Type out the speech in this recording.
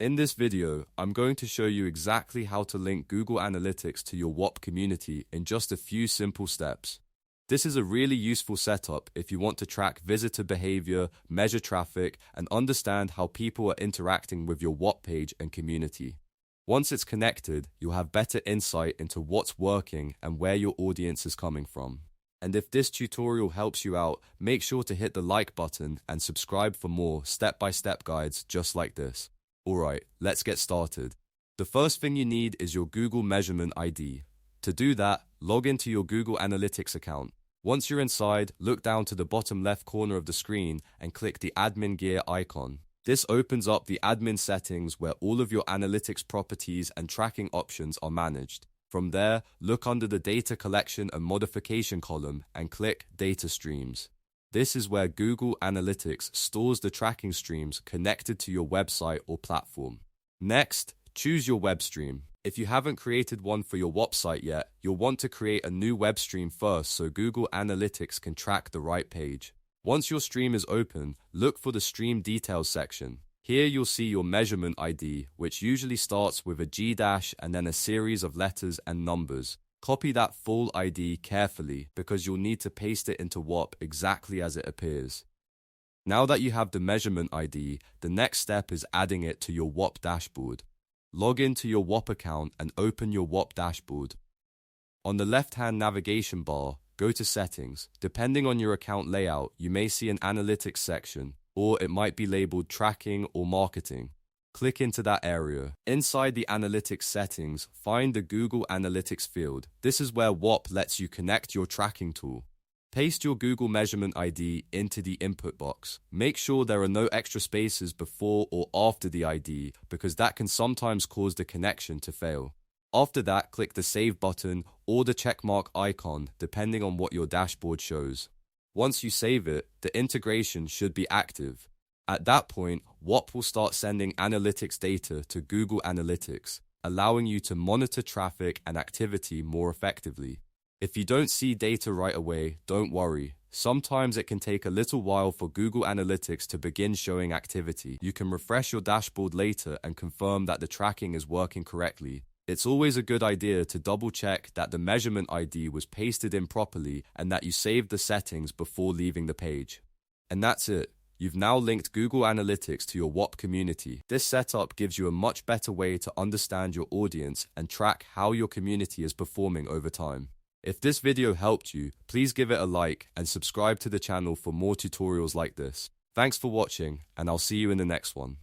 In this video, I'm going to show you exactly how to link Google Analytics to your Whop community in just a few simple steps. This is a really useful setup if you want to track visitor behavior, measure traffic, and understand how people are interacting with your Whop page and community. Once it's connected, you'll have better insight into what's working and where your audience is coming from. And if this tutorial helps you out, make sure to hit the like button and subscribe for more step-by-step guides just like this. Alright, let's get started. The first thing you need is your Google Measurement ID. To do that, log into your Google Analytics account. Once you're inside, look down to the bottom left corner of the screen and click the Admin Gear icon. This opens up the admin settings where all of your analytics properties and tracking options are managed. From there, look under the Data Collection and Modification column and click Data Streams. This is where Google Analytics stores the tracking streams connected to your website or platform. Next, choose your web stream. If you haven't created one for your Whop site yet, you'll want to create a new web stream first so Google Analytics can track the right page. Once your stream is open, look for the Stream Details section. Here you'll see your Measurement ID, which usually starts with a G- and then a series of letters and numbers. Copy that full ID carefully because you'll need to paste it into Whop exactly as it appears. Now that you have the Measurement ID, the next step is adding it to your Whop dashboard. Log into your Whop account and open your Whop dashboard. On the left-hand navigation bar, go to Settings. Depending on your account layout, you may see an Analytics section, or it might be labeled Tracking or Marketing. Click into that area. Inside the Analytics settings, find the Google Analytics field. This is where Whop lets you connect your tracking tool. Paste your Google Measurement ID into the input box. Make sure there are no extra spaces before or after the ID because that can sometimes cause the connection to fail. After that, click the Save button or the checkmark icon depending on what your dashboard shows. Once you save it, the integration should be active. At that point, Whop will start sending analytics data to Google Analytics, allowing you to monitor traffic and activity more effectively. If you don't see data right away, don't worry. Sometimes it can take a little while for Google Analytics to begin showing activity. You can refresh your dashboard later and confirm that the tracking is working correctly. It's always a good idea to double-check that the Measurement ID was pasted in properly and that you saved the settings before leaving the page. And that's it. You've now linked Google Analytics to your Whop community. This setup gives you a much better way to understand your audience and track how your community is performing over time. If this video helped you, please give it a like and subscribe to the channel for more tutorials like this. Thanks for watching, and I'll see you in the next one.